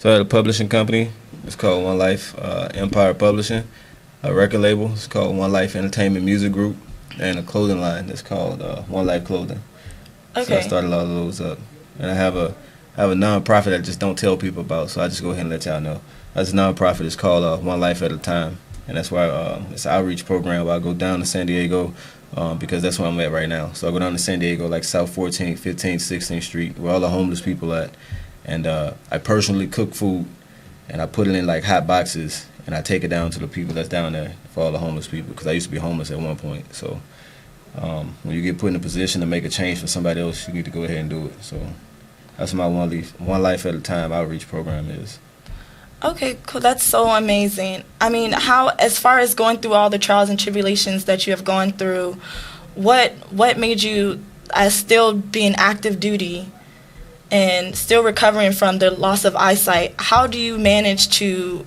So I had a publishing company. It's called One Life Empire Publishing. A record label. It's called One Life Entertainment Music Group, and a clothing line that's called One Life Clothing. So I Okay. started all of those up, and I have a nonprofit that I just don't tell people about. So I just go ahead and let y'all know. That's a nonprofit. It's called One Life at a Time, and that's why it's an outreach program where I go down to San Diego because that's where I'm at right now. So I go down to San Diego, like South 14th, 15th, 16th Street, where all the homeless people at, and I personally cook food, and I put it in like hot boxes, and I take it down to the people that's down there for all the homeless people, because I used to be homeless at one point. So when you get put in a position to make a change for somebody else, you need to go ahead and do it. So that's my One Life at a Time outreach program is. Okay, cool. That's so amazing. I mean, how, as far as going through all the trials and tribulations that you have gone through, what made you, as still being active duty and still recovering from the loss of eyesight, how do you manage to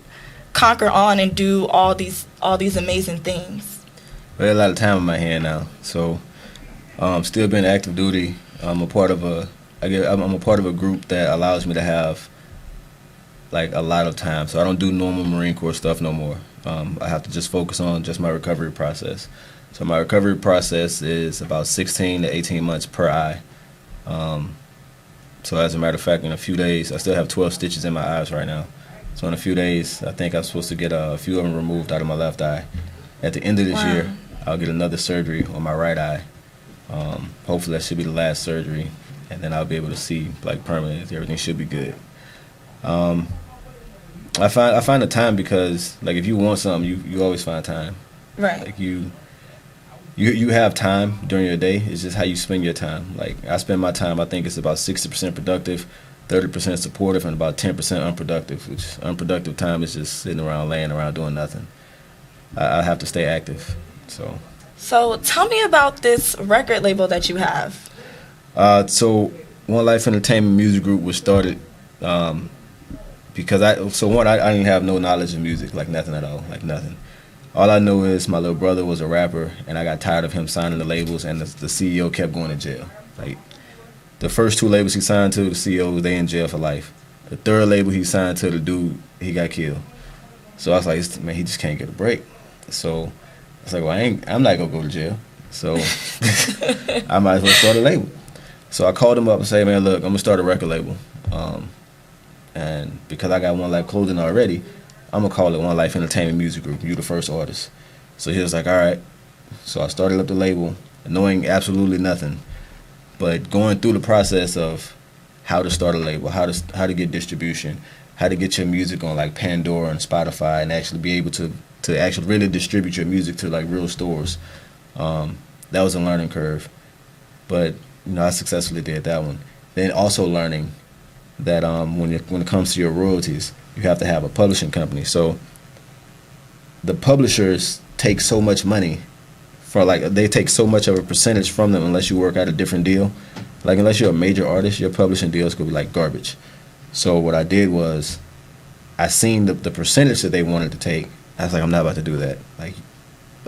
conquer on and do all these amazing things? I had a lot of time on my hand now, so still being active duty. I'm a part of a group that allows me to have like a lot of time. So I don't do normal Marine Corps stuff no more. I have to just focus on just my recovery process. So my recovery process is about 16 to 18 months per eye. So as a matter of fact, in a few days, I still have 12 stitches in my eyes right now. So in a few days, I think I'm supposed to get a few of them removed out of my left eye. At the end of this Wow. year, I'll get another surgery on my right eye. Hopefully that should be the last surgery, and then I'll be able to see like permanently. Everything should be good. I find the time because like if you want something, you always find time. Right. Like you have time during your day. It's just how you spend your time. Like I spend my time, I think it's about 60% productive, 30% supportive, and about 10% unproductive. Which unproductive time is just sitting around, laying around, doing nothing. I have to stay active. So tell me about this record label that you have. So One Life Entertainment Music Group was started because I didn't have no knowledge of music, like nothing at all, like nothing. All I know is my little brother was a rapper, and I got tired of him signing the labels, and the CEO kept going to jail. Like the first two labels he signed to, the CEO, they in jail for life. The third label he signed to, the dude, he got killed. So I was like, man, he just can't get a break. So I was like, well, I'm not gonna go to jail. So I might as well start a label. So I called him up and said, man, look, I'm gonna start a record label. And because I got One Life Clothing already, I'm gonna call it One Life Entertainment Music Group. You the first artist. So he was like, all right. So I started up the label, knowing absolutely nothing, but going through the process of how to start a label, how to get distribution, how to get your music on like Pandora and Spotify, and actually be able to actually really distribute your music to like real stores. That was a learning curve, but I successfully did that one. Then also learning that when it comes to your royalties, you have to have a publishing company. So the publishers take so much money they take so much of a percentage from them unless you work out a different deal. Like unless you're a major artist, your publishing deals could be like garbage. So what I did was I seen the percentage that they wanted to take. I was like, I'm not about to do that. Like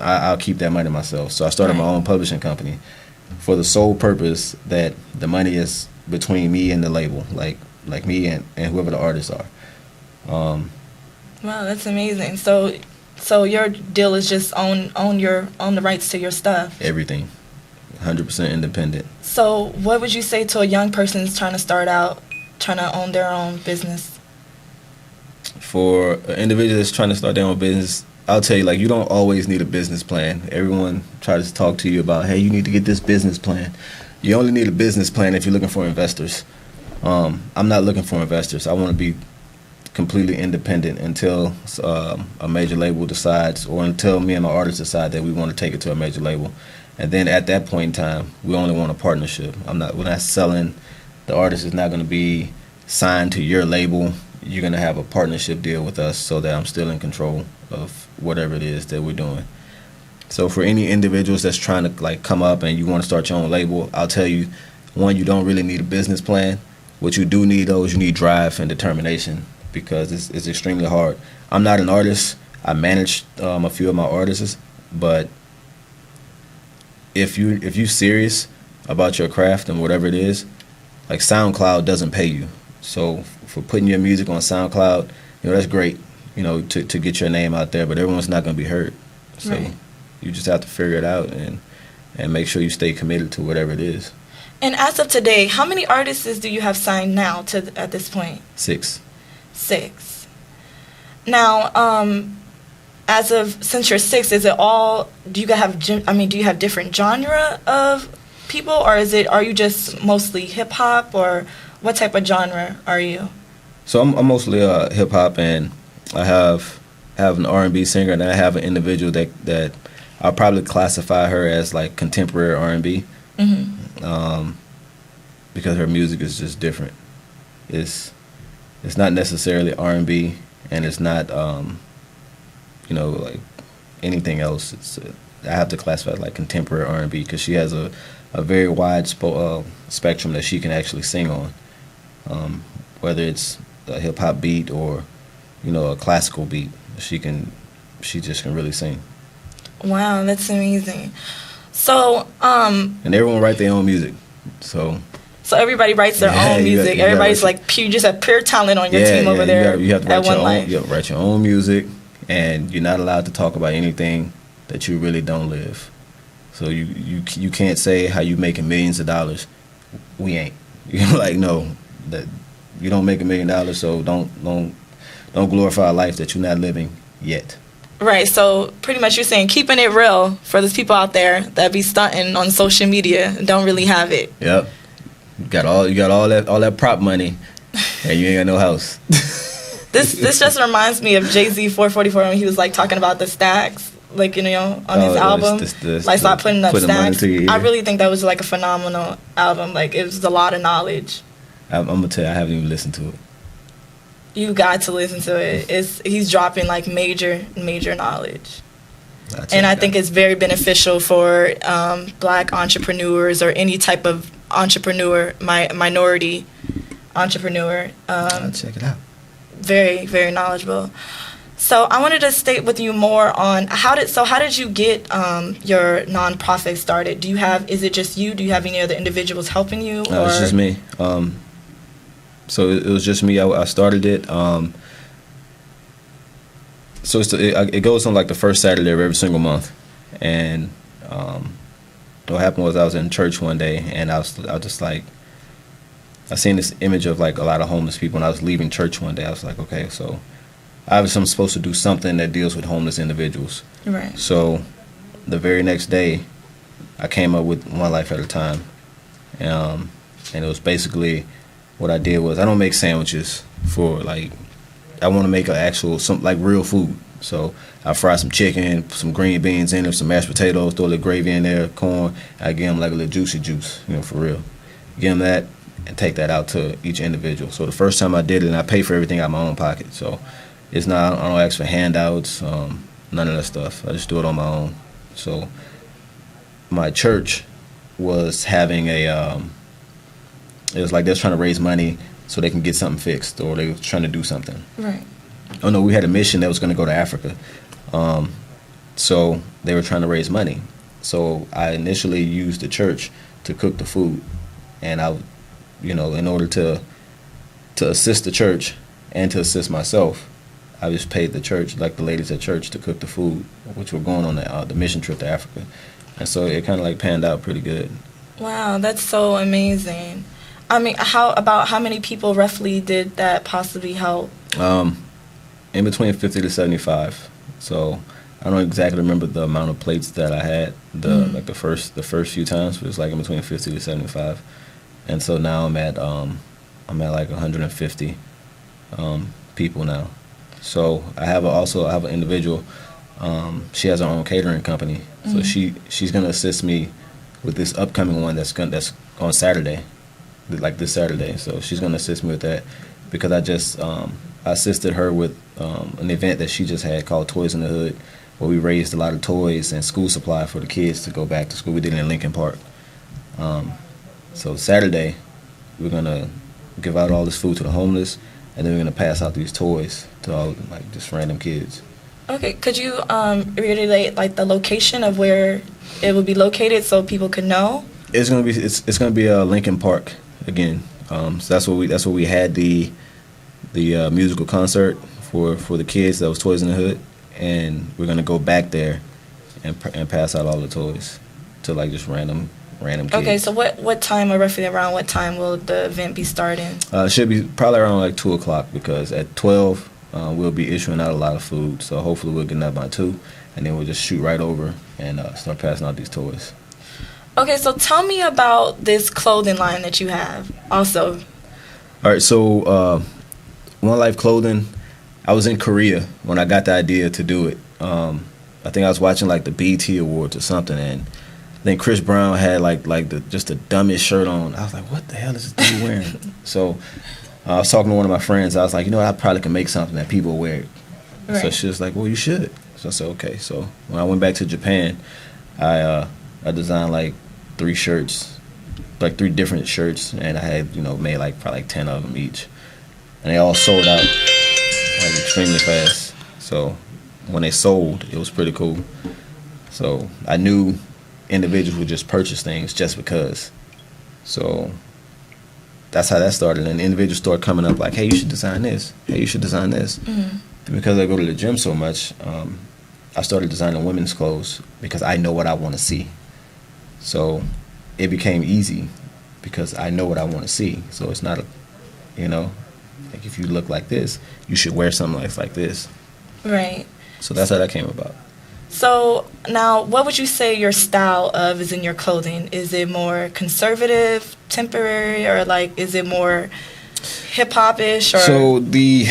I'll keep that money myself. So I started my own publishing company for the sole purpose that the money is between me and the label, like me and whoever the artists are. Wow, that's amazing. So your deal is just own the rights to your stuff. Everything, 100% independent. So what would you say to a young person who's trying to start out, trying to own their own business? For an individual that's trying to start their own business, I'll tell you, like, you don't always need a business plan. Everyone tries to talk to you about, hey, you need to get this business plan. You only need a business plan if you're looking for investors. I'm not looking for investors. I want to be completely independent until a major label decides, or until me and my artists decide that we want to take it to a major label. And then at that point in time, we only want a partnership. We're not selling. The artist is not going to be signed to your label. You're going to have a partnership deal with us so that I'm still in control of whatever it is that we're doing. So for any individuals that's trying to like come up and you want to start your own label, I'll tell you, one, you don't really need a business plan. What you do need, though, is you need drive and determination, because it's extremely hard. I'm not an artist. I manage a few of my artists, but if you're serious about your craft and whatever it is, like SoundCloud doesn't pay you. So for putting your music on SoundCloud, that's great, to get your name out there, but everyone's not going to be heard. So Right. you just have to figure it out and make sure you stay committed to whatever it is. And as of today, how many artists do you have signed now at this point? 6. 6. Now, since you're 6, is it all? Do you have different genre of people, or are you just mostly hip hop, or what type of genre are you? So I'm mostly hip hop, and I have an R&B singer, and I have an individual that I'll probably classify her as like contemporary R&B, because her music is just different. It's not necessarily R&B, and it's not like anything else. I have to classify it like contemporary R&B because she has a very wide spectrum that she can actually sing on, whether it's a hip hop beat or a classical beat. She just can really sing. Wow, that's amazing. So and everyone write their own music, so everybody writes their own music. Everybody's like you just have pure talent on your team over there. You have to at One Life. You have to write your own music, and you're not allowed to talk about anything that you really don't live. So you can't say how you making millions of dollars. We ain't. You're like, no, that you don't make $1 million, so don't glorify a life that you're not living yet. Right. So pretty much you're saying keeping it real for those people out there that be stunting on social media and don't really have it. Yep. You got all that prop money, and you ain't got no house. This just reminds me of Jay-Z 444 when he was like talking about the stacks, like on his album, like stop putting up stacks. I really think that was like a phenomenal album. Like it was a lot of knowledge. I'm gonna tell you, I haven't even listened to it. You got to listen to it. He's dropping like major knowledge. And I think it's very beneficial for black entrepreneurs or any type of entrepreneur, minority entrepreneur. I'll check it out. Very, very knowledgeable. So I wanted to state with you more on how did you get your nonprofit started? Is it just you? Do you have any other individuals helping you? It's just me. So it was just me. I started it. So it goes on like the first Saturday of every single month, and what happened was I was in church one day, and I was just like, I seen this image of like a lot of homeless people, and I was leaving church one day. I was like, okay, so obviously I'm supposed to do something that deals with homeless individuals. Right. So the very next day, I came up with One Life at a Time, and it was basically, what I did was I don't make sandwiches for like, I want to make some like real food. So I fry some chicken, some green beans in there, some mashed potatoes, throw a little gravy in there, corn. I give them like a little juicy juice, for real. Give them that and take that out to each individual. So the first time I did it, and I pay for everything out of my own pocket. So it's not, I don't ask for handouts, none of that stuff. I just do it on my own. So my church was having it was like they was trying to raise money so they can get something fixed, or they were trying to do something. Right. Oh no, we had a mission that was going to go to Africa. So they were trying to raise money. So I initially used the church to cook the food, and I, in order to assist the church and to assist myself, I just paid the church, like the ladies at church, to cook the food, which were going on the mission trip to Africa, and so it kind of like panned out pretty good. Wow, that's so amazing. I mean, how many people roughly did that possibly help? In between 50 to 75. So I don't exactly remember the amount of plates that I had like the first few times, but it was like in between 50 to 75. And so now I'm at like 150 people now. So I have an individual. She has her own catering company, so she's gonna assist me with this upcoming one that's on Saturday, like this Saturday. So she's gonna assist me with that because I assisted her with an event that she just had called Toys in the Hood, where we raised a lot of toys and school supply for the kids to go back to school. We did it in Lincoln Park. So Saturday, we're gonna give out all this food to the homeless, and then we're gonna pass out these toys to all like just random kids. Okay, could you reiterate like the location of where it would be located so people could know? It's gonna be Lincoln Park again. So that's where we had the the musical concert for the kids that was Toys in the Hood, and we're gonna go back there and pass out all the toys to like just random kids. Okay, so what time, or roughly around what time will the event be starting? It should be probably around like 2 o'clock, because at 12 we'll be issuing out a lot of food. So hopefully we'll get that by 2, and then we'll just shoot right over and start passing out these toys. Okay, so tell me about this clothing line that you have also. All right, so One Life Clothing, I was in Korea when I got the idea to do it. I think I was watching like the BET Awards or something, and I think Chris Brown had like just the dumbest shirt on. I was like, what the hell is this dude wearing? So I was talking to one of my friends. I was like, you know what, I probably could make something that people wear. Right. So she was like, well, you should. So I said, okay. So when I went back to Japan, I designed like 3 shirts, like 3 different shirts, and I had, made like probably like 10 of them each. And they all sold out like extremely fast. So when they sold, it was pretty cool. So I knew individuals would just purchase things just because. So that's how that started. And individuals started coming up like, hey, you should design this. Hey, you should design this. Mm-hmm. Because I go to the gym so much, I started designing women's clothes because I know what I want to see. So it became easy because I know what I want to see. So it's not like if you look like this, you should wear something like this. Right. So that's how that came about. So now, what would you say your style is in your clothing? Is it more conservative, temporary, or like is it more hip hop-ish? Or? So the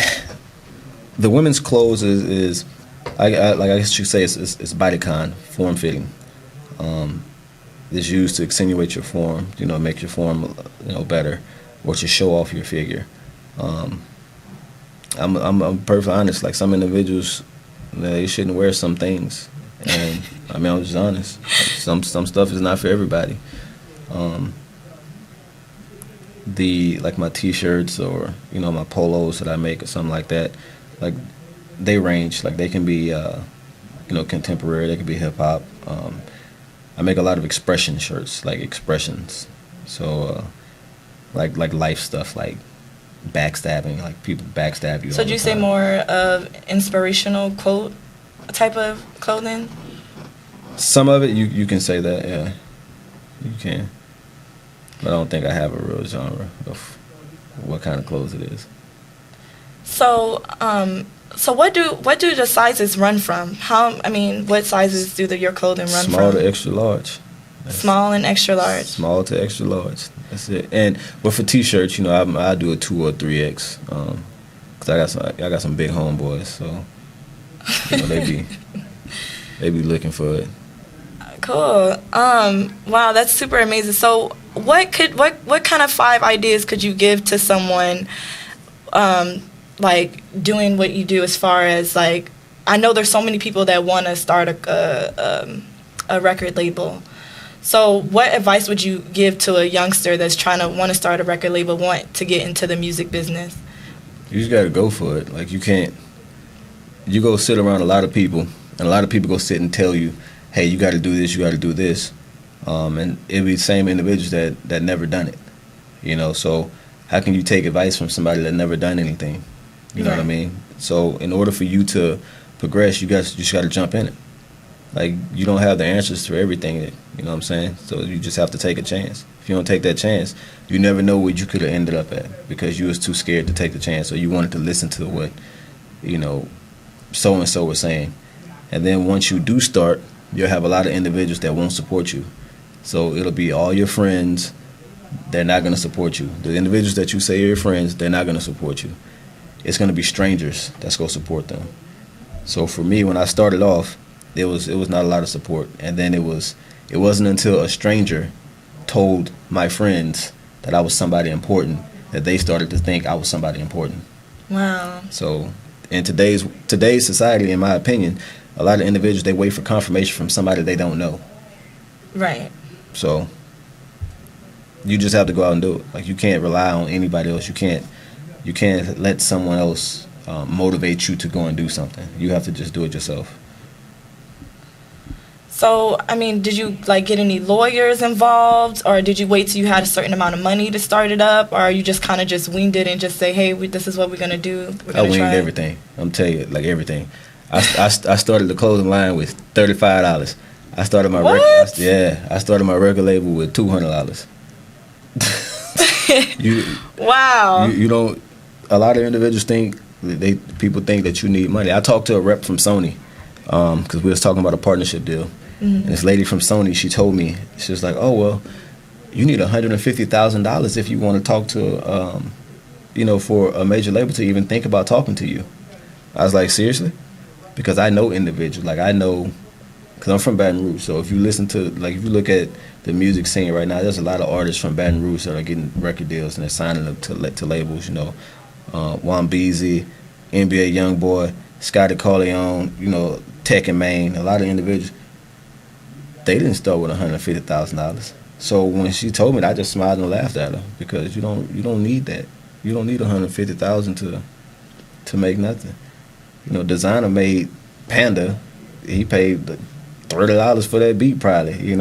women's clothes is I guess you say it's bodycon, form fitting. It's used to accentuate your form, make your form better, or to show off your figure. I'm perfectly honest. Like some individuals, they shouldn't wear some things, and I mean I'm just honest. Like, some stuff is not for everybody. Like my T-shirts or my polos that I make or something like that, like they range. Like they can be contemporary, they can be hip hop. I make a lot of expression shirts, like expressions. So like life stuff, like backstabbing, like people backstab you. So do you say more of inspirational quote type of clothing? Some of it you can say that, yeah, you can. But I don't think I have a real genre of what kind of clothes it is. So what do the sizes run from? What sizes do your clothing run Small from? to extra large. Small and extra large. Small to extra large. That's it. But for T-shirts, I do a 2 or 3X. Cause I got some big homeboys, so they be looking for it. Cool. Wow, that's super amazing. So what kind of 5 ideas could you give to someone like doing what you do, as far as like, I know there's so many people that want to start a record label. So what advice would you give to a youngster that's trying to want to start a record label, want to get into the music business? You just got to go for it. Like you go sit around a lot of people, and a lot of people go sit and tell you, hey, you got to do this, you got to do this. And it'll be the same individuals that never done it. So how can you take advice from somebody that never done anything? You know what I mean? So in order for you to progress, you just got to jump in it. Like, you don't have the answers to everything, you know what I'm saying? So you just have to take a chance. If you don't take that chance, you never know what you could have ended up at, because you was too scared to take the chance, or you wanted to listen to what, so-and-so was saying. And then once you do start, you'll have a lot of individuals that won't support you. So it'll be all your friends, they're not going to support you. The individuals that you say are your friends, they're not going to support you. It's going to be strangers that's going to support them. So for me, when I started off, it was not a lot of support, and then it wasn't until a stranger told my friends that I was somebody important that they started to think I was somebody important. Wow. So in today's society, in my opinion, a lot of individuals, they wait for confirmation from somebody they don't know. Right. So you just have to go out and do it. Like, you can't rely on anybody else. You can't let someone else motivate you to go and do something. You have to just do it yourself. So, I mean, did you like get any lawyers involved, or did you wait till you had a certain amount of money to start it up, or you just kind of just winged it and just say, hey, this is what we're gonna do? I winged everything. I'm telling you, like everything. I started the clothing line with $35. I started my I started my record label with $200. Wow. You don't. A lot of individuals people think that you need money. I talked to a rep from Sony because we was talking about a partnership deal. Mm-hmm. And this lady from Sony, she told me, she was like, oh, well, you need $150,000 if you want to talk to, for a major label to even think about talking to you. I was like, seriously? Because I know individuals. Like, I know, because I'm from Baton Rouge. So if you listen to, like, if you look at the music scene right now, there's a lot of artists from Baton Rouge that are getting record deals and they're signing them to labels, Juan Beezy, NBA Youngboy, Scotty Corleone, Tech and Maine, a lot of individuals. They didn't start with $150,000. So when she told me that, I just smiled and laughed at her because you don't need that. You don't need $150,000 to make nothing. Designer made Panda. He paid $30 for that beat probably. He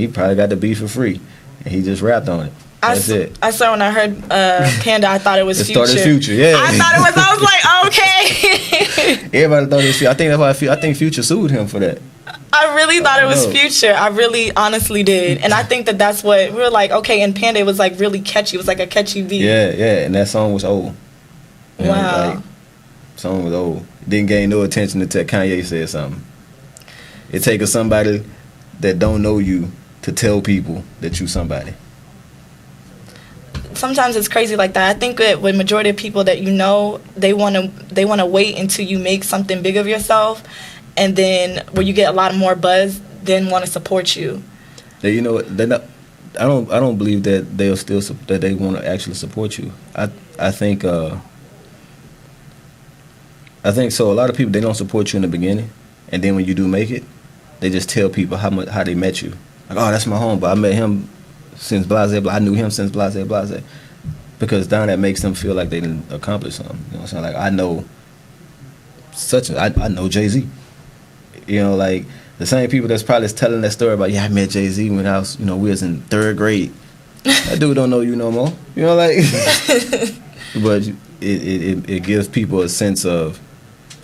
probably got the beat for free, and he just rapped on it. That's it. I saw when I heard Panda, I thought it was Future. It started Future, yeah. I was like, okay. Everybody thought it was Future. I think that's why I think Future sued him for that. I really thought it was Future. I really honestly did. And I think that's what, we were like, okay, and Panda, it was like really catchy. It was like a catchy beat. Yeah, and that song was old. Wow. Song was old. Didn't gain no attention until Kanye said something. It takes somebody that don't know you to tell people that you somebody. Sometimes it's crazy like that. I think that with majority of people that they want to wait until you make something big of yourself, and then where you get a lot more buzz, then want to support you. They're not. I don't believe that they'll still that they want to actually support you. I think so. A lot of people, they don't support you in the beginning, and then when you do make it, they just tell people how they met you. Like, oh, that's my home, but I met him since blase, blah. I knew him since blase, blase. Because down that makes them feel like they didn't accomplish something. You know what I'm saying? Like, I know I know Jay-Z. Like the same people that's probably telling that story about, I met Jay-Z when I was, we was in 3rd grade. That dude don't know you no more. But it gives people a sense of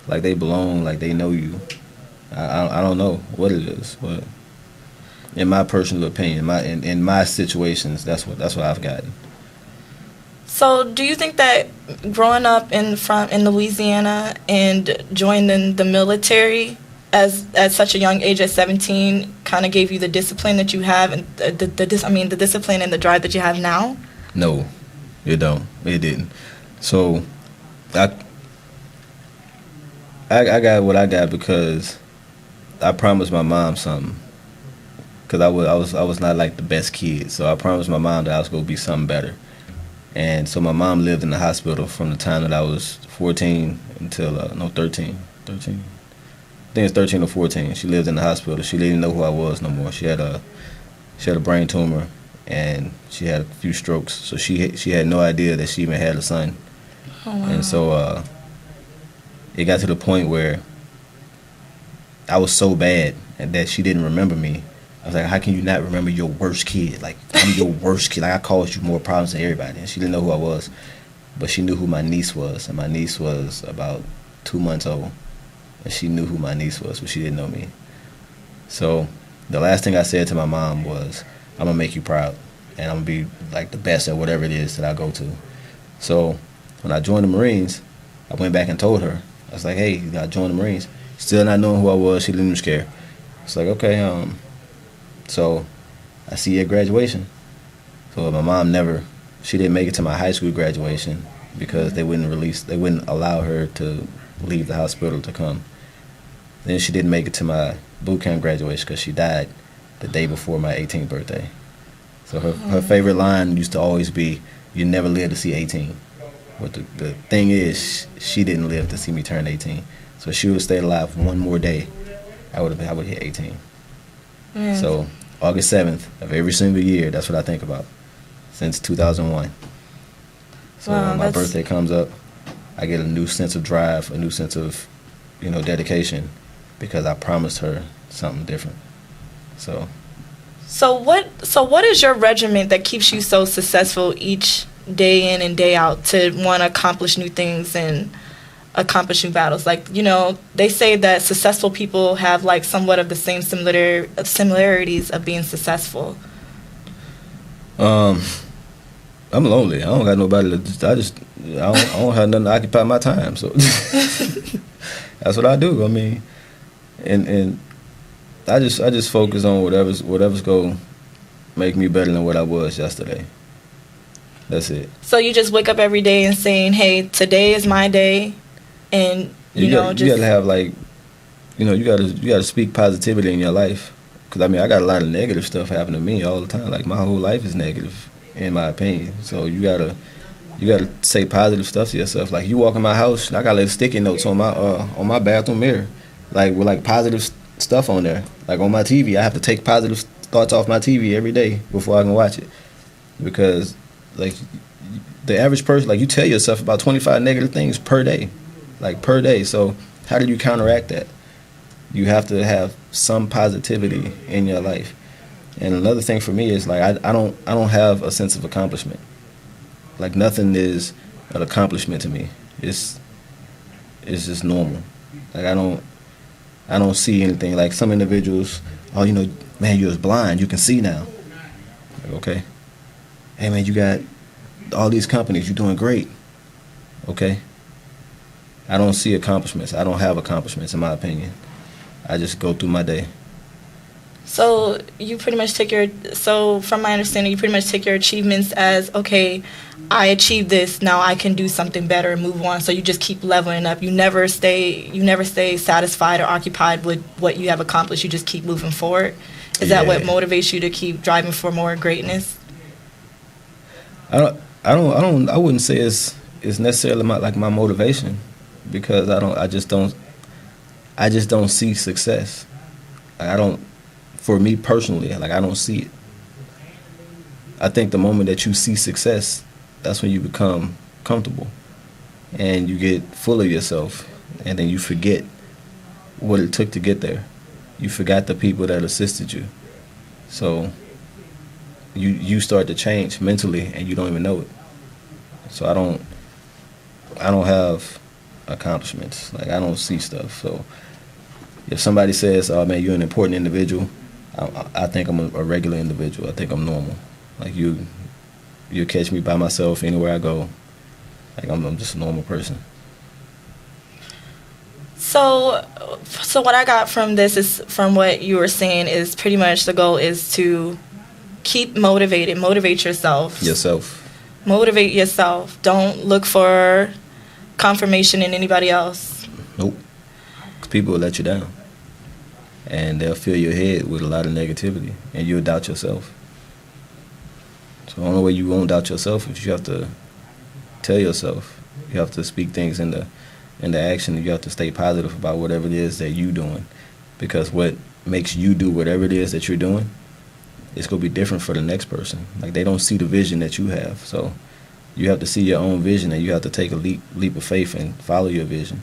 like they belong, like they know you. I don't know what it is, but in my personal opinion, in my situations, that's what I've gotten. So, do you think that growing up in Louisiana and joining the military at such a young age, at 17, kind of gave you the discipline that you have, and the discipline and the drive that you have now? No, it don't. It didn't. So, I got what I got because I promised my mom something. Because I was not like the best kid, so I promised my mom that I was going to be something better. And so my mom lived in the hospital from the time that I was 14 until 13. I think it's 13 or 14. She lived in the hospital. She didn't know who I was no more. She had a brain tumor, and she had a few strokes. So she had no idea that she even had a son. Oh, wow. And so it got to the point where I was so bad that she didn't remember me. I was like, how can you not remember your worst kid? Like, I'm your worst kid. Like, I caused you more problems than everybody. And she didn't know who I was, but she knew who my niece was. And my niece was about 2 months old. And she knew who my niece was, but she didn't know me. So the last thing I said to my mom was, I'm going to make you proud. And I'm going to be, like, the best at whatever it is that I go to. So when I joined the Marines, I went back and told her. I was like, hey, I joined the Marines. Still not knowing who I was. She didn't even scare. It's like, okay, so I see you at graduation. So my mom she didn't make it to my high school graduation because they wouldn't allow her to leave the hospital to come. Then she didn't make it to my boot camp graduation because she died the day before my 18th birthday. So her favorite line used to always be, you never live to see 18. But the thing is, she didn't live to see me turn 18. So if she would have stayed alive one more day, I would hit 18. Mm. So August 7th of every single year, that's what I think about since 2001. So when my birthday comes up, I get a new sense of drive, a new sense of, dedication, because I promised her something different. So what is your regimen that keeps you so successful each day in and day out to want to accomplish new things and accomplish new battles? Like, they say that successful people have like somewhat of the same similarities of being successful. I'm lonely. I don't got nobody I don't have nothing to occupy my time, so that's what I do. I mean, and I just focus on whatever's gonna make me better than what I was yesterday. That's it. So you just wake up every day and saying, "Hey, today is my day," and you gotta have you gotta speak positivity in your life. Cause I mean, I got a lot of negative stuff happen to me all the time. Like my whole life is negative, in my opinion. So you gotta say positive stuff to yourself. Like you walk in my house, I got little sticky notes on my bathroom mirror, like with like positive stuff on there. Like on my TV, I have to take positive thoughts off my TV every day before I can watch it, because like the average person, like you tell yourself about 25 negative things per day, like per day. So how do you counteract that? You have to have some positivity in your life. And another thing for me is like I don't have a sense of accomplishment. Like nothing is an accomplishment to me. It's just normal. Like I don't see anything. Like some individuals, oh, man, you was blind, you can see now. Like, okay. Hey man, you got all these companies, you're doing great. Okay. I don't see accomplishments. I don't have accomplishments in my opinion. I just go through my day. So you pretty much from my understanding, you pretty much take your achievements as, okay, I achieved this, now I can do something better and move on. So you just keep leveling up. You never stay satisfied or occupied with what you have accomplished. You just keep moving forward. Is that what motivates you to keep driving for more greatness? I wouldn't say it's necessarily my motivation, because I just don't see success. For me personally, like I don't see it. I think the moment that you see success, that's when you become comfortable and you get full of yourself, and then you forget what it took to get there. You forgot the people that assisted you. So you start to change mentally and you don't even know it. So I don't have accomplishments. Like I don't see stuff. So if somebody says, "Oh man, you're an important individual," I think I'm a regular individual. I think I'm normal. Like you catch me by myself anywhere I go. Like I'm just a normal person. So what I got from this is, from what you were saying, is pretty much the goal is to keep motivated. Motivate yourself. Motivate yourself. Don't look for confirmation in anybody else. Nope. 'Cause people will let you down. And they'll fill your head with a lot of negativity, and you'll doubt yourself. So the only way you won't doubt yourself is you have to tell yourself. You have to speak things into action, and you have to stay positive about whatever it is that you're doing. Because what makes you do whatever it is that you're doing, it's going to be different for the next person. Like they don't see the vision that you have. So you have to see your own vision, and you have to take a leap of faith and follow your vision.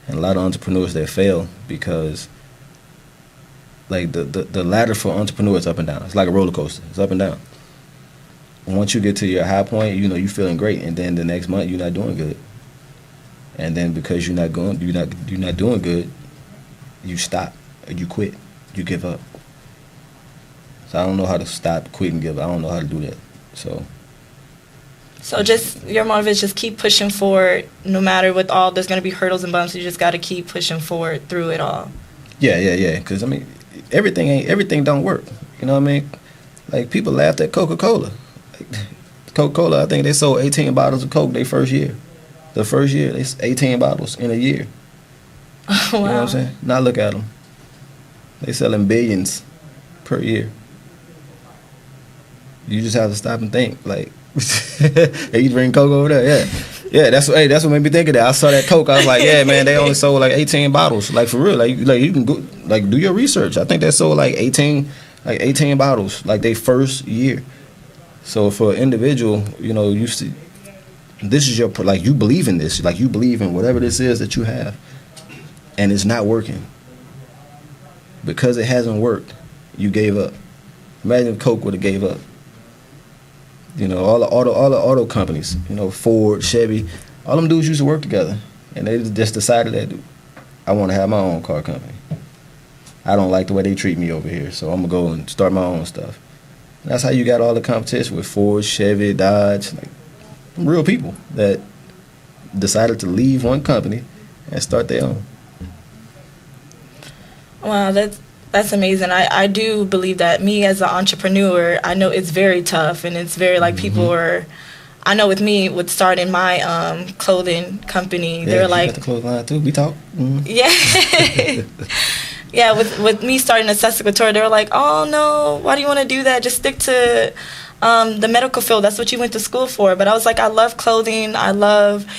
And a lot of entrepreneurs that fail because like the ladder for entrepreneurs is up and down. It's like a roller coaster. It's up and down. And once you get to your high point, you're feeling great, and then the next month you're not doing good. And then because you're not doing good, you stop or you quit. You give up. So I don't know how to stop, quit, and give up. I don't know how to do that. So just your motive is just keep pushing forward, no matter what. There's going to be hurdles and bumps. You just got to keep pushing forward through it all. Yeah. Because I mean, everything don't work. You know what I mean? Like people laughed at Coca-Cola. Coca-Cola, I think they sold 18 bottles of Coke their first year. The first year, they 18 bottles in a year. Wow. You know what I'm saying? Now look at them. They selling billions per year. You just have to stop and think. Like, hey, you bring Coke over there? Yeah. That's what made me think of that. I saw that Coke. I was like, yeah, man, they only sold like 18 bottles. Like for real. Like you can go, like do your research. I think they sold like 18 bottles like their first year. So for an individual, you see, this is your, like you believe in this, like you believe in whatever this is that you have, and it's not working. Because it hasn't worked, you gave up. Imagine if Coke would have gave up. You know, all the auto companies, you know, Ford, Chevy, all them dudes used to work together, and they just decided that I want to have my own car company. I don't like the way they treat me over here, so I'm gonna go and start my own stuff. And that's how you got all the competition with Ford, Chevy, Dodge, like real people that decided to leave one company and start their own. Wow, that's amazing. I do believe that me as an entrepreneur, I know it's very tough, and it's very like people are. I know with me, with starting my clothing company, they're like, you got the clothing line too. We talk. Mm-hmm. Yeah. Yeah, with me starting a couture, they were like, oh no, why do you want to do that? Just stick to the medical field. That's what you went to school for. But I was like, I love clothing.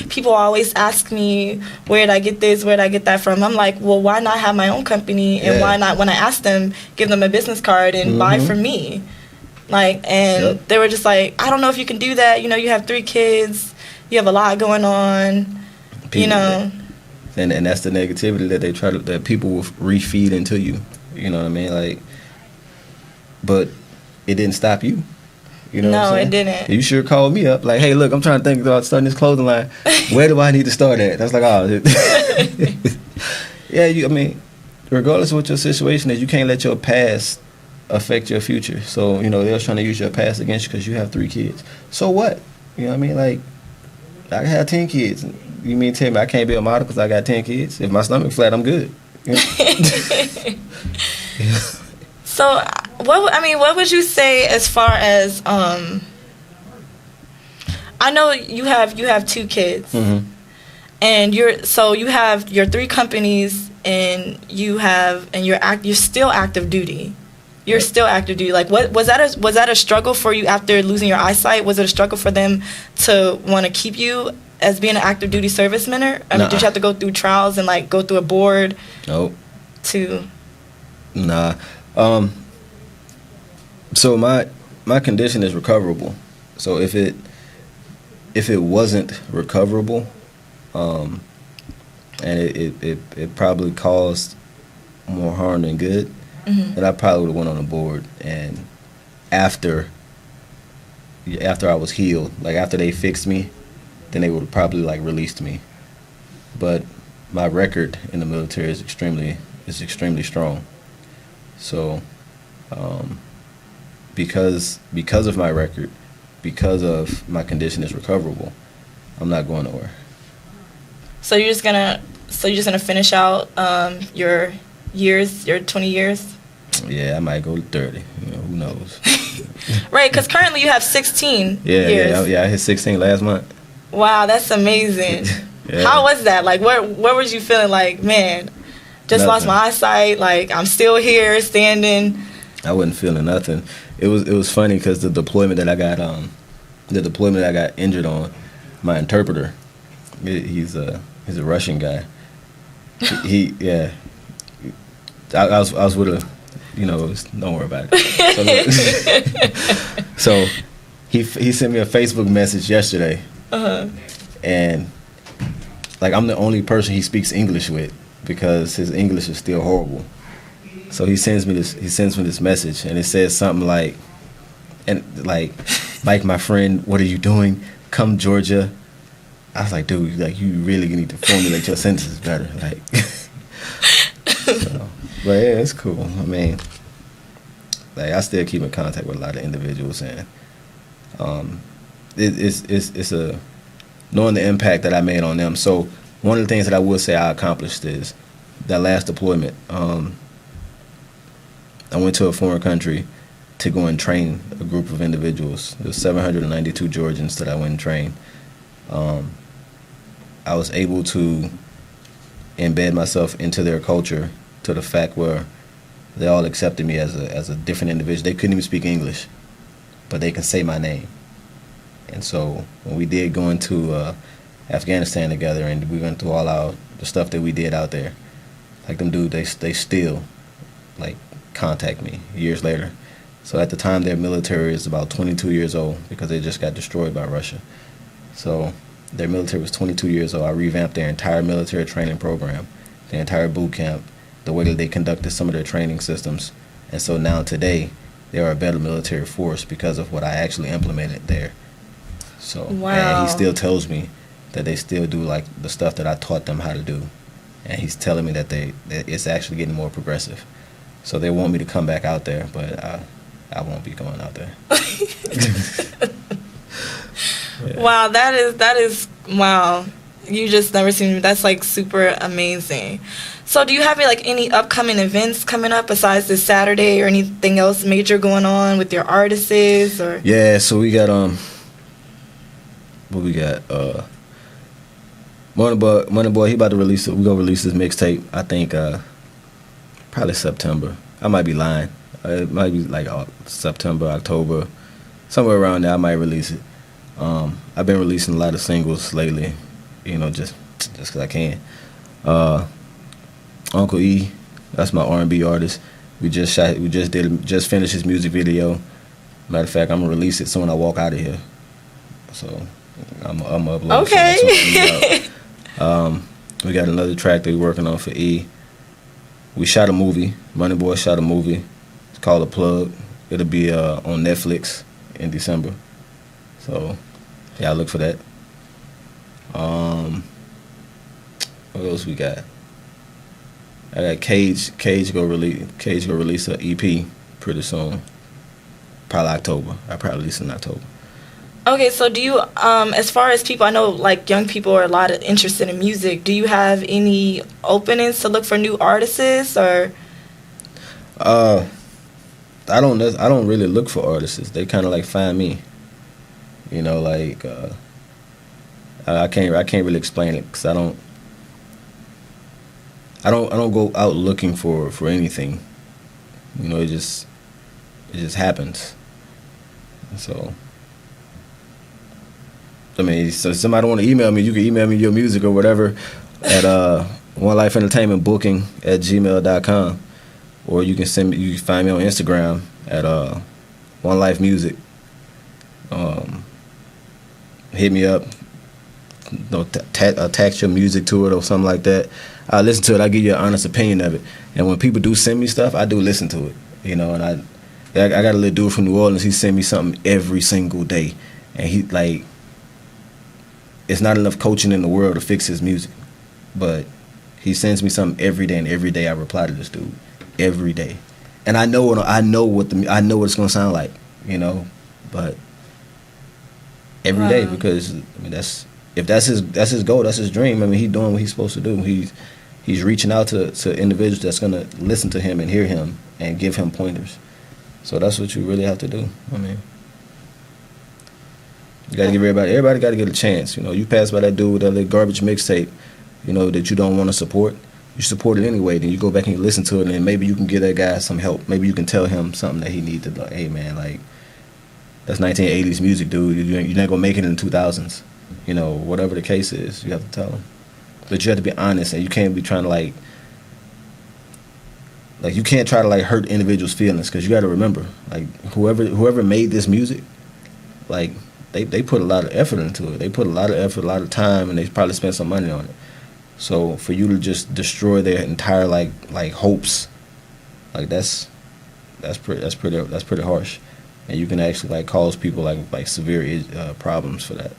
People always ask me, where did I get this? Where did I get that from? I'm like, well, why not have my own company? And why not, when I ask them, give them a business card and buy from me? Like, and they were just like, I don't know if you can do that. You know, you have 3 kids. You have a lot going on. People, you know. And that's the negativity that that people will refeed into you. You know what I mean? Like, but it didn't stop you. You know what I'm saying? No, it didn't. You sure called me up. Like, hey, look, I'm trying to think about starting this clothing line. Where do I need to start at? I was like, oh. Yeah, I mean, regardless of what your situation is, you can't let your past affect your future. So, you know, they're trying to use your past against you because you have 3 kids. So what? You know what I mean? Like, I have 10 kids. You mean tell me I can't be a model because I got 10 kids? If my stomach flat, I'm good. You know? So, what would you say as far as I know you have 2 kids, and you have your 3 companies, and you're still active duty. You're still active duty. Like, what was that a struggle for you after losing your eyesight? Was it a struggle for them to want to keep you as being an active duty serviceman? I mean, did you have to go through trials and like go through a board? Nope. Nah. So my condition is recoverable. So if it wasn't recoverable, and it probably caused more harm than good, then I probably would have went on the board. And after I was healed, like after they fixed me, then they would have probably like released me. But my record in the military is extremely strong. So because of my record, because of my condition is recoverable, I'm not going nowhere. So you're just gonna finish out your 20 years? Yeah, I might go to 30. You know, who knows? Right, because currently you have 16 years. Yeah, I hit 16 last month. Wow, that's amazing. Yeah. How was that? Like, where was you feeling like, man, just lost my eyesight, like I'm still here standing? I wasn't feeling nothing. It was funny because the deployment that I got injured on, my interpreter, he's a Russian guy. I was with a, you know, don't worry about it. So he sent me a Facebook message yesterday, and like I'm the only person he speaks English with because his English is still horrible. So he sends me this message, and it says something like, Mike, my friend, what are you doing? Come Georgia. I was like, dude, like you really need to formulate your sentences better, like. So, but yeah, it's cool. I mean, like I still keep in contact with a lot of individuals, and it's a knowing the impact that I made on them. So one of the things that I would say I accomplished is that last deployment. I went to a foreign country to go and train a group of individuals. There was 792 Georgians that I went and trained. I was able to embed myself into their culture to the fact where they all accepted me as a different individual. They couldn't even speak English, but they can say my name. And so when we did go into Afghanistan together, and we went through all the stuff that we did out there, like them dudes, they still like contact me years later. So at the time, their military is about 22 years old because they just got destroyed by Russia. So their military was 22 years old. I revamped their entire military training program, their entire boot camp, the way that they conducted some of their training systems, And so now today, they are a better military force because of what I actually implemented there. So, Wow. and he still tells me that they still do like the stuff that I taught them how to do. And he's telling me that that it's actually getting more progressive. So they want me to come back out there, but I won't be going out there. Yeah. Wow, that is wow. You just never seen me. That's like super amazing. So do you have like any upcoming events coming up besides this Saturday or anything else major going on with your artists or? Yeah, so we got what we got? Money Boy, he about to release it. We gonna release his mixtape. I think probably September. I might be lying. It might be like September, October, somewhere around there. I might release it. I've been releasing a lot of singles lately, just because I can. Uncle E, that's my R&B artist. We just finished his music video. Matter of fact, I'm gonna release it soon. I walk out of here, so I'm gonna upload. Okay. We got another track that we're working on for E. We shot a movie. Money Boy shot a movie. It's called A Plug. It'll be on Netflix in December. So, yeah, look for that. What else we got? I got Cage. Cage go release an EP pretty soon. Probably October. I probably release in October. Okay, so do you, as far as people, I know like young people are a lot of interested in music. Do you have any openings to look for new artists or? I don't really look for artists. They kind of like find me. Like I can't really explain it because I don't go out looking for anything. It just happens. So. I mean, so if somebody want to email me, you can email me your music or whatever at onelifeentertainmentbooking@gmail.com, or you can find me on Instagram at onelifemusic. Hit me up, attach your music to it or something like that. I listen to it. I give you an honest opinion of it. And when people do send me stuff, I do listen to it. And I got a little dude from New Orleans. He send me something every single day, and he like. It's not enough coaching in the world to fix his music, but he sends me something every day, and every day I reply to this dude every day, and I know what it's gonna sound like, but every day because I mean that's his goal, that's his dream. I mean, he's doing what he's supposed to do. He's reaching out to individuals that's gonna listen to him and hear him and give him pointers. So that's what you really have to do. I mean. You gotta give everybody got to get a chance. You pass by that dude with that little garbage mixtape, that you don't want to support. You support it anyway. Then you go back and you listen to it, and then maybe you can give that guy some help. Maybe you can tell him something that he needs to. Like, hey man, like that's 1980s music, dude. You're not gonna make it in the 2000s. Whatever the case is, you have to tell him. But you have to be honest, and you can't be trying to like you can't try to like hurt individuals' feelings because you got to remember, like whoever made this music, like. They put a lot of effort into it. They put a lot of effort, a lot of time, and they probably spent some money on it. So for you to just destroy their entire like hopes, like that's pretty harsh, and you can actually like cause people like severe problems for that.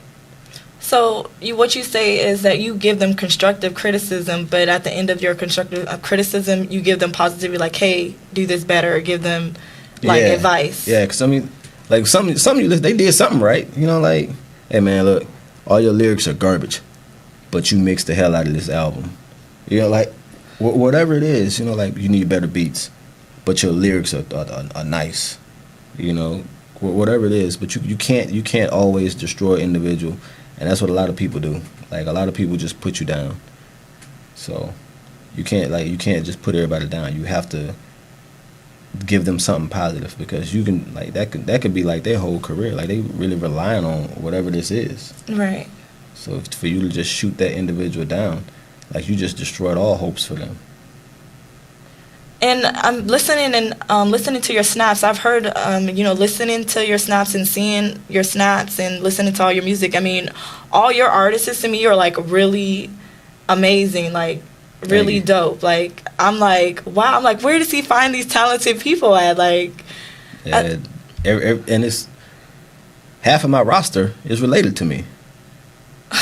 So what you say is that you give them constructive criticism, but at the end of your constructive criticism, you give them positivity, like, hey, do this better, or give them advice. Yeah, because I mean. Like some they did something right, like, hey man, look, all your lyrics are garbage, but you mixed the hell out of this album, like whatever it is, like you need better beats, but your lyrics are nice, whatever it is, but you can't always destroy an individual, and that's what a lot of people do. Like a lot of people just put you down, so you can't just put everybody down. You have to give them something positive because you can like that could be like their whole career, like they really relying on whatever this is. Right. So for you to just shoot that individual down, like you just destroyed all hopes for them. And I'm listening to your snaps. I've heard listening to your snaps and seeing your snaps and listening to all your music. I mean, all your artists to me are like really amazing, like really dope. Like, I'm like, wow. I'm like, where does he find these talented people at? Like, yeah, and it's half of my roster is related to me.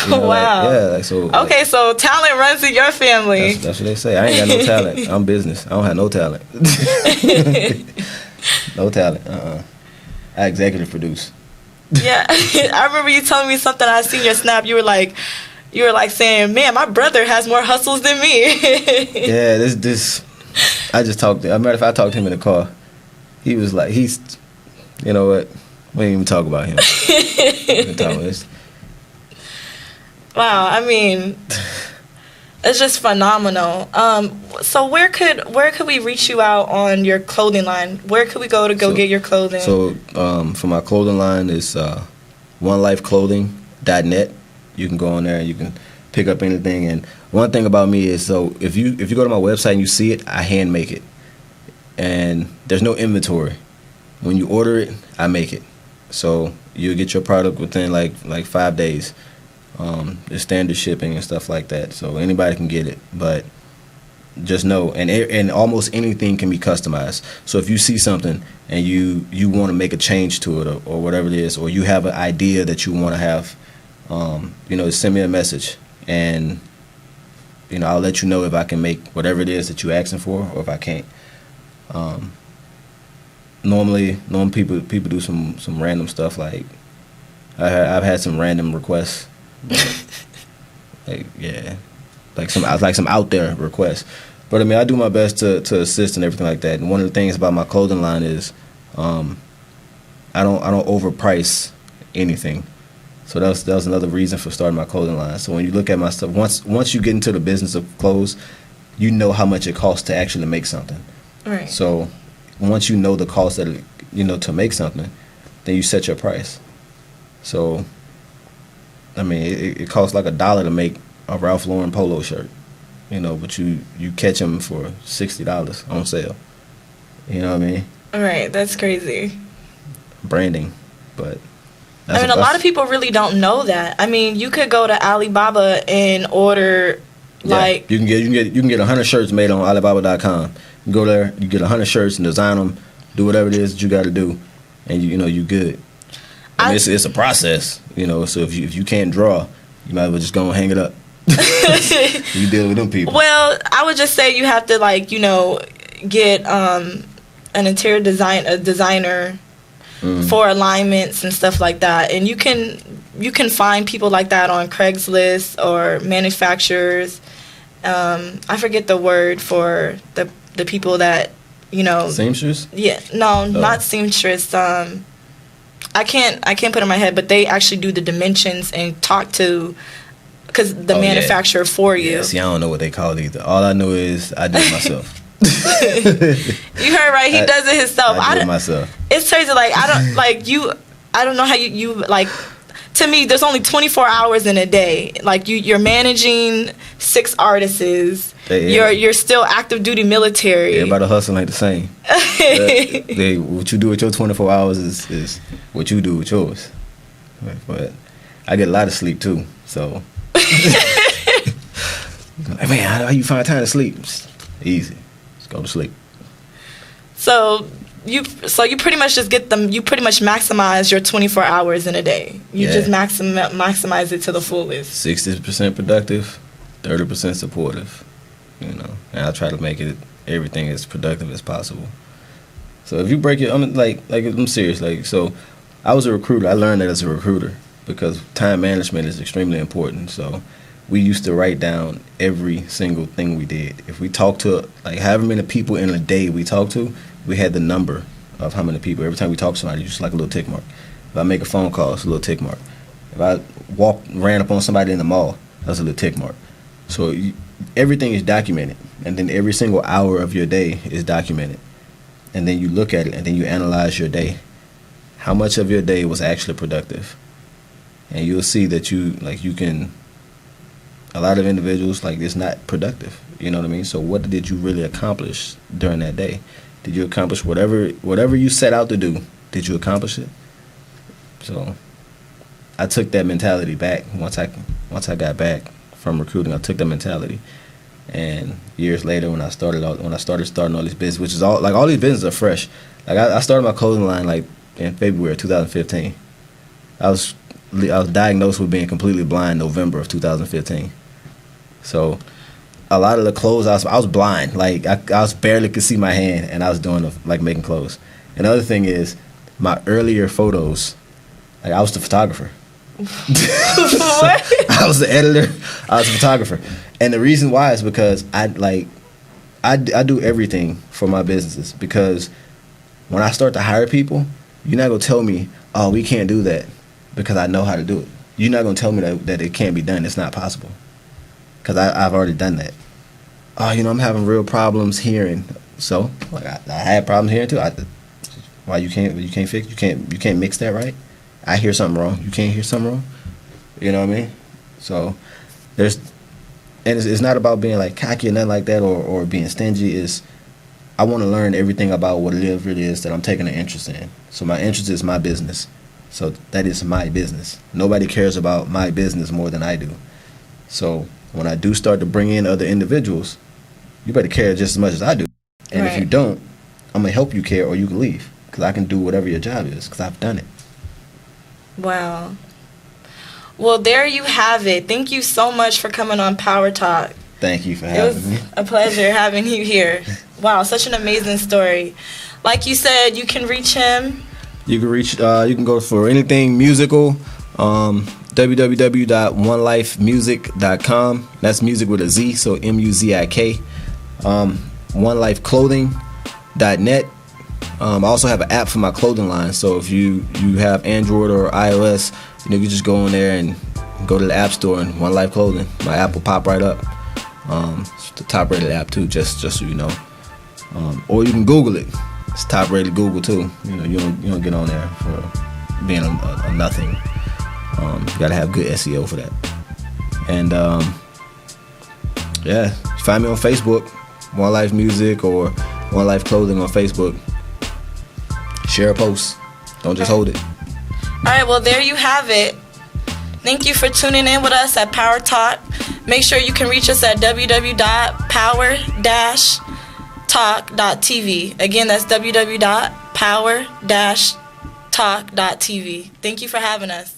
You know, wow. Like, yeah, like, so. Okay, like, so talent runs in your family. That's what they say. I ain't got no talent. I'm business. I don't have no talent. No talent. I executive produce. Yeah, I remember you telling me something. I seen your snap. You were like saying, "Man, my brother has more hustles than me." Yeah, this. I just talked. As a matter of fact, I talked to him in the car. He was like, you know what? We ain't even talk about him. Wow, I mean, it's just phenomenal. So where could we reach you out on your clothing line? Where could we go to get your clothing? So for my clothing line, it's onelifeclothing.net. You can go on there and you can pick up anything. And one thing about me is, so if you go to my website and you see it, I hand make it, and there's no inventory. When you order it, I make it. So you'll get your product within like 5 days. There's standard shipping and stuff like that, so anybody can get it. But just know, and almost anything can be customized. So if you see something and you want to make a change to it or whatever it is, or you have an idea that you want to have, send me a message, and I'll let you know if I can make whatever it is that you're asking for, or if I can't. Normally people do some random stuff. Like I've had some random requests. Some out there requests, but I mean, I do my best to assist and everything like that. And one of the things about my clothing line is I don't overprice anything. So that was another reason for starting my clothing line. So when you look at my stuff, once you get into the business of clothes, you know how much it costs to actually make something. Right. So once you know the cost that to make something, then you set your price. So I mean, it costs like $1 to make a Ralph Lauren polo shirt, but you catch them for $60 on sale. You know what I mean? All right, that's crazy. Branding, but a lot of people really don't know that. I mean, you could go to Alibaba and order you can get 100 shirts made on Alibaba.com. You go there, you get 100 shirts and design them, do whatever it is that you got to do, and you good. I mean, it's a process, so if you can't draw, you might as well just go and hang it up. You deal with them people. Well, I would just say you have to get an interior designer for alignments and stuff like that, and you can find people like that on Craigslist or manufacturers. I forget the word for the people that seamstress. Yeah, no, not seamstress. I can't put it in my head, but they actually do the dimensions and talk to the manufacturer for you. Yeah, see, I don't know what they call it either. All I know is I do it myself. You heard right. He does it himself. I do it myself. It's crazy. Like I don't know how you like. To me, there's only 24 hours in a day. Like you're managing 6 artists. You're still active duty military. Everybody hustle ain't the same. What you do with your 24 hours is what you do with yours. But I get a lot of sleep too. So, man, how you find time to sleep? It's easy. Just go to sleep. So you pretty much just you pretty much maximize your 24 hours in a day. You just maximize it to the fullest. 60% productive, 30% supportive. And I try to make it everything as productive as possible. So if you break it, I'm serious. So I was a recruiter. I learned that as a recruiter because time management is extremely important. So we used to write down every single thing we did. If we talked to however many people in a day we talked to, we had the number of how many people. Every time we talk to somebody, just like a little tick mark. If I make a phone call, it's a little tick mark. If I ran up on somebody in the mall, that's a little tick mark. So everything is documented, and then every single hour of your day is documented. And then you look at it, and then you analyze your day. How much of your day was actually productive? And you'll see that you can. A lot of individuals, it's not productive. You know what I mean? So what did you really accomplish during that day? Did you accomplish whatever you set out to do? Did you accomplish it? So I took that mentality back once I got back from recruiting. I took that mentality, And years later, when I started starting all these business, which is all these businesses are fresh. Like I started my clothing line like in February of 2015. I was diagnosed with being completely blind November of 2015. So a lot of the clothes I was blind. Like I was barely could see my hand, and I was doing like making clothes. Another thing is my earlier photos. Like I was the photographer. What? I was the editor. I was the photographer, and the reason why is because I do everything for my businesses. Because when I start to hire people, you're not gonna tell me, oh, we can't do that, because I know how to do it. You're not gonna tell me that it can't be done. It's not possible, because I've already done that. Oh, I'm having real problems hearing. So like I had problems hearing too. Why you can't fix? You can't mix that right? I hear something wrong. You can't hear something wrong. You know what I mean? So it's not about being like cocky or nothing like that, or being stingy. I want to learn everything about whatever it is that I'm taking an interest in. So my interest is my business. So that is my business. Nobody cares about my business more than I do. So when I do start to bring in other individuals, you better care just as much as I do. And if you don't, I'm gonna help you care, or you can leave, because I can do whatever your job is, because I've done it. Wow. Well, there you have it. Thank you so much for coming on Power Talk. Thank you for having me. It was a pleasure having you here. Wow, such an amazing story. Like you said, you can reach him. You can go for anything musical. www.onelifemusic.com. That's music with a Z, so MUZIK. onelifeclothing.net. I also have an app for my clothing line. So if you have Android or iOS, you just go in there and go to the App Store, and One Life Clothing, my app will pop right up. It's the top rated app too, just so you know. Or you can Google it. It's top rated Google too. You don't get on there for being a nothing. You gotta have good SEO for that. And find me on Facebook, One Life Music or One Life Clothing on Facebook. Share a post. Don't just hold it. All right, well, there you have it. Thank you for tuning in with us at Power Talk. Make sure you can reach us at www.power-talk.tv. Again, that's www.power-talk.tv. Thank you for having us.